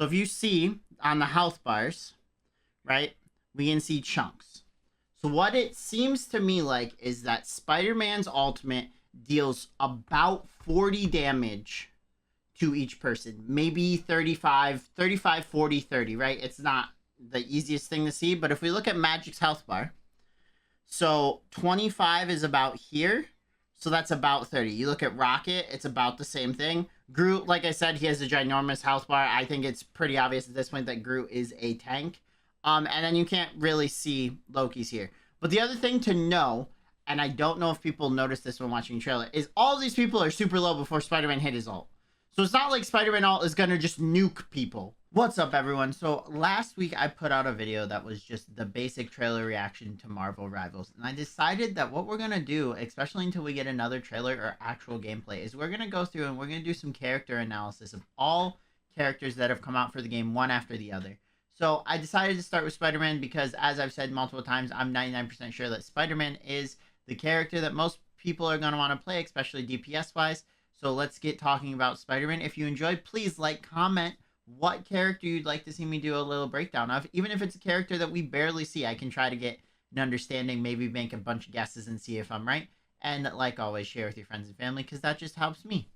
So if you see on the health bars, right, we can see chunks. So what it seems to me like is that Spider-Man's ultimate deals about 40 damage to each person. Maybe 35, 35, 40, 30, right? It's not the easiest thing to see, but if we look at Magic's health bar, so 25 is about here. So that's about 30. You look at Rocket, it's about the same thing. Groot, like I said, he has a ginormous health bar. I think it's pretty obvious at this point that Groot is a tank. And then you can't really see Loki's here. But the other thing to know, and I don't know if people noticed this when watching the trailer, is all these people are super low before Spider-Man hit his ult. So it's not like Spider-Man ult is going to just nuke people. What's up, everyone? So last week I put out a video that was just the basic trailer reaction to Marvel Rivals. And I decided that what we're going to do, especially until we get another trailer or actual gameplay, is we're going to go through and we're going to do some character analysis of all characters that have come out for the game one after the other. So I decided to start with Spider-Man because, as I've said multiple times, I'm 99% sure that Spider-Man is the character that most people are going to want to play, especially DPS-wise. So let's get talking about Spider-Man. If you enjoyed, please like, comment what character you'd like to see me do a little breakdown of. Even if it's a character that we barely see, I can try to get an understanding, maybe make a bunch of guesses and see if I'm right. And like always, share with your friends and family because that just helps me.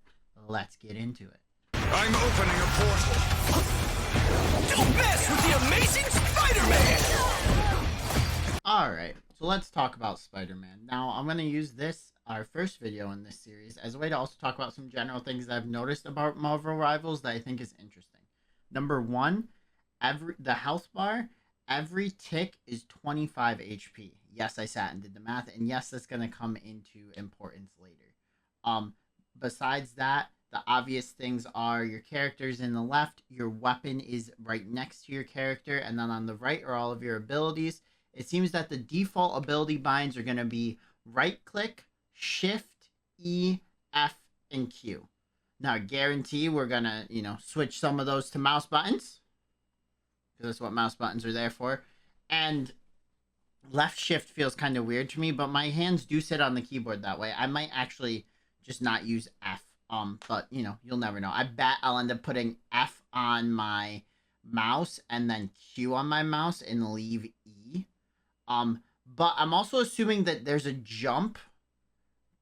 Let's get into it. I'm opening a portal. Don't mess with the amazing Spider-Man! Alright, so let's talk about Spider-Man. Now, I'm going to use this, our first video in this series, as a way to also talk about some general things that I've noticed about Marvel Rivals that I think is interesting. Number one, the health bar, every tick is 25 HP. Yes, I sat and did the math, and yes, that's going to come into importance later. Besides that, the obvious things are your characters in the left, your weapon is right next to your character, and then on the right are all of your abilities. It seems that the default ability binds are going to be right click, shift, E, F, and Q. Now, I guarantee we're going to, switch some of those to mouse buttons, because that's what mouse buttons are there for. And left shift feels kind of weird to me, but my hands do sit on the keyboard that way. I might actually just not use F. But, you'll never know. I bet I'll end up putting F on my mouse and then Q on my mouse and leave E. But I'm also assuming that there's a jump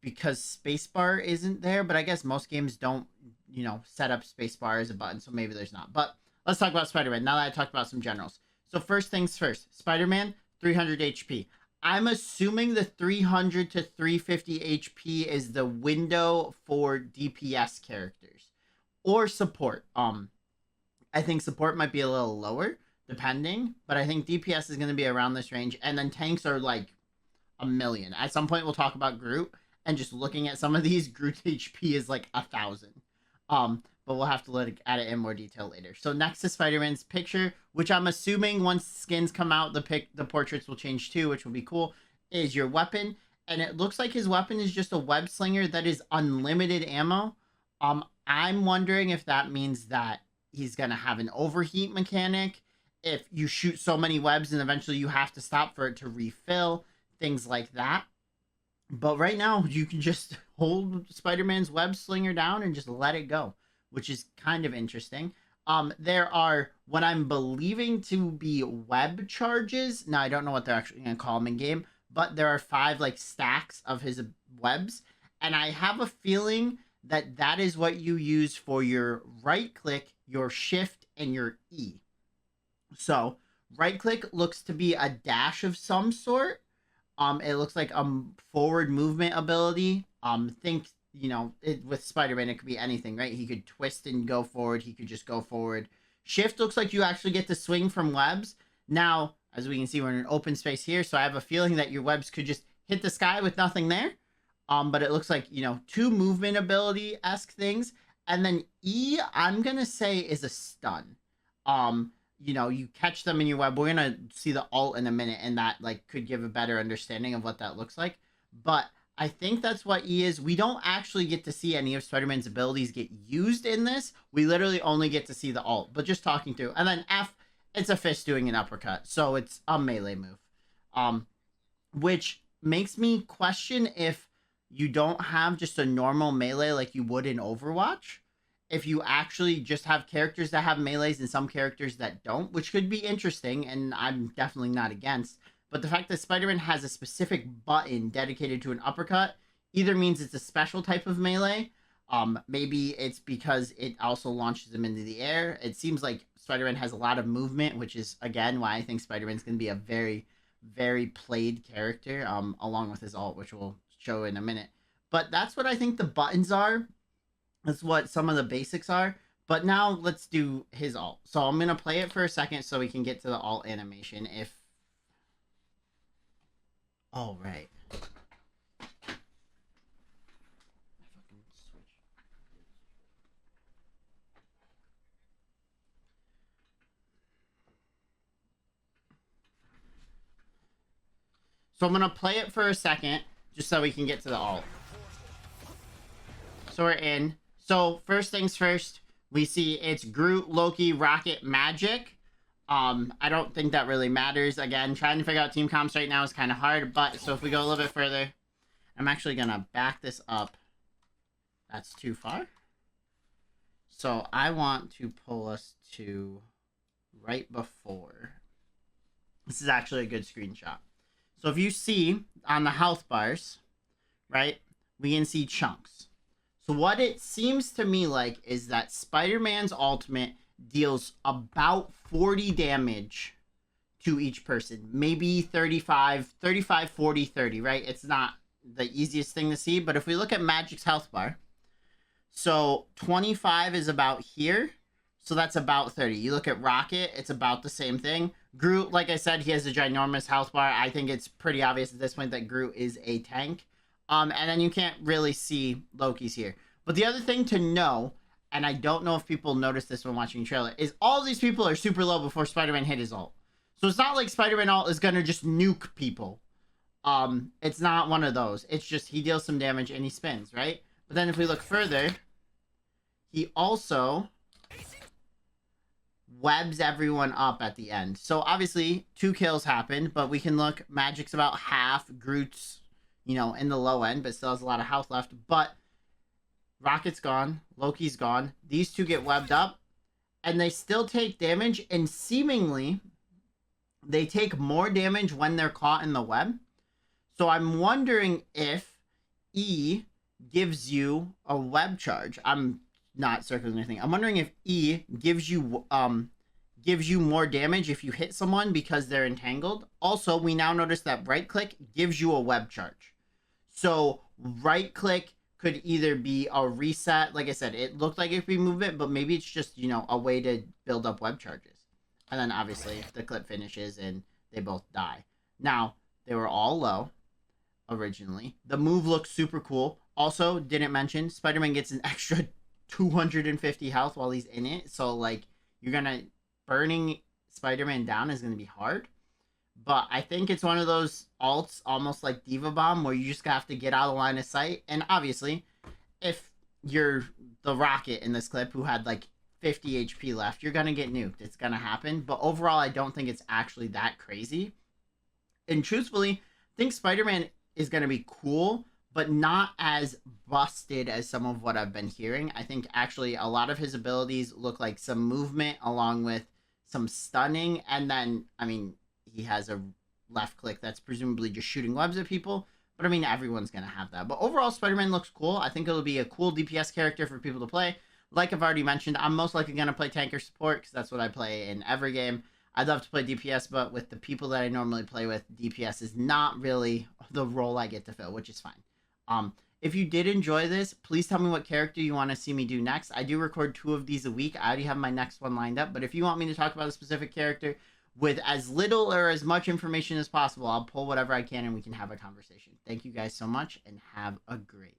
because spacebar isn't there, but I guess most games don't, set up spacebar as a button, so maybe there's not. But let's talk about Spider-Man now that I talked about some generals. So first things first, Spider-Man, 300 HP. I'm assuming the 300 to 350 HP is the window for DPS characters or support. I think support might be a little lower depending, but I think DPS is going to be around this range, and then tanks are like a million. At some point we'll talk about Groot, and just looking at some of these, Groot's HP is like 1,000. But we'll have to look at it in more detail later. So next to Spider-Man's picture, which I'm assuming once skins come out, the portraits will change too, which will be cool, is your weapon. And it looks like his weapon is just a web slinger that is unlimited ammo. I'm wondering if that means that he's going to have an overheat mechanic, if you shoot so many webs and eventually you have to stop for it to refill, things like that. But right now, you can just hold Spider-Man's web slinger down and just let it go, which is kind of interesting. There are what I'm believing to be web charges. Now, I don't know what they're actually going to call them in game, but there are 5 like stacks of his webs. And I have a feeling that that is what you use for your right click, your shift, and your E. So right click looks to be a dash of some sort. It looks like a forward movement ability. With Spider-Man, it could be anything, right? He could twist and go forward. He could just go forward. Shift looks like you actually get to swing from webs. Now, as we can see, we're in an open space here, so I have a feeling that your webs could just hit the sky with nothing there. But it looks like, 2 movement ability-esque things. And then E, I'm going to say, is a stun. You catch them in your web. We're going to see the ult in a minute, and that could give a better understanding of what that looks like. But I think that's what E is. We don't actually get to see any of Spider-Man's abilities get used in this. We literally only get to see the ult, but just talking through. And then F, it's a fist doing an uppercut. So it's a melee move. Which makes me question if you don't have just a normal melee like you would in Overwatch, if you actually just have characters that have melees and some characters that don't, which could be interesting, and I'm definitely not against. But the fact that Spider-Man has a specific button dedicated to an uppercut either means it's a special type of melee. Maybe it's because it also launches him into the air. It seems like Spider-Man has a lot of movement, which is again why I think Spider-Man's going to be a very, very played character. Along with his ult, which we'll show in a minute. But that's what I think the buttons are. That's what some of the basics are. But now let's do his ult. So I'm going to play it for a second so we can get to the ult animation. Oh, right. So I'm going to play it for a second just so we can get to the ult. So we're in. So first things first, we see it's Groot, Loki, Rocket, Magic. I don't think that really matters. Again, trying to figure out team comps right now is kind of hard, but so if we go a little bit further, I'm actually going to back this up. That's too far. So I want to pull us to right before. This is actually a good screenshot. So if you see on the health bars, right, we can see chunks. So what it seems to me like is that Spider-Man's ultimate deals about 40 damage to each person. Maybe 35, 40, 30, right? It's not the easiest thing to see, but if we look at Magic's health bar, so 25 is about here, so that's about 30. You look at Rocket, it's about the same thing. Groot, like I said, he has a ginormous health bar. I think it's pretty obvious at this point that Groot is a tank. And then you can't really see Loki's here. But the other thing to know, and I don't know if people noticed this when watching the trailer, is all of these people are super low before Spider-Man hit his ult. So it's not like Spider-Man ult is going to just nuke people. It's not one of those. It's just he deals some damage and he spins, right? But then if we look further, he also webs everyone up at the end. So obviously 2 kills happened, but we can look, Magic's about half, Groot's, you know, in the low end, but still has a lot of health left. But Rocket's gone, Loki's gone. These 2 get webbed up, and they still take damage, and seemingly they take more damage when they're caught in the web. So I'm wondering if E gives you a web charge. I'm not circling anything. I'm wondering if E gives you more damage if you hit someone because they're entangled. Also, we now notice that right click gives you a web charge. So right click could either be a reset. Like I said, it looked like it could be movement, but maybe it's just, you know, a way to build up web charges. And then obviously the clip finishes and they both die. Now, they were all low originally. The move looks super cool. Also, didn't mention, Spider-Man gets an extra 250 health while he's in it. So, like, burning Spider-Man down is going to be hard. But I think it's one of those ults, almost like Diva Bomb, where you just have to get out of line of sight. And obviously, if you're the Rocket in this clip who had like 50 HP left, you're going to get nuked. It's going to happen. But overall, I don't think it's actually that crazy. And truthfully, I think Spider-Man is going to be cool, but not as busted as some of what I've been hearing. I think actually a lot of his abilities look like some movement along with some stunning. And then, I mean, he has a left click that's presumably just shooting webs at people. But I mean, everyone's going to have that. But overall, Spider-Man looks cool. I think it'll be a cool DPS character for people to play. Like I've already mentioned, I'm most likely going to play tank or support because that's what I play in every game. I'd love to play DPS, but with the people that I normally play with, DPS is not really the role I get to fill, which is fine. If you did enjoy this, please tell me what character you want to see me do next. I do record 2 of these a week. I already have my next one lined up, but if you want me to talk about a specific character with as little or as much information as possible, I'll pull whatever I can and we can have a conversation. Thank you guys so much and have a great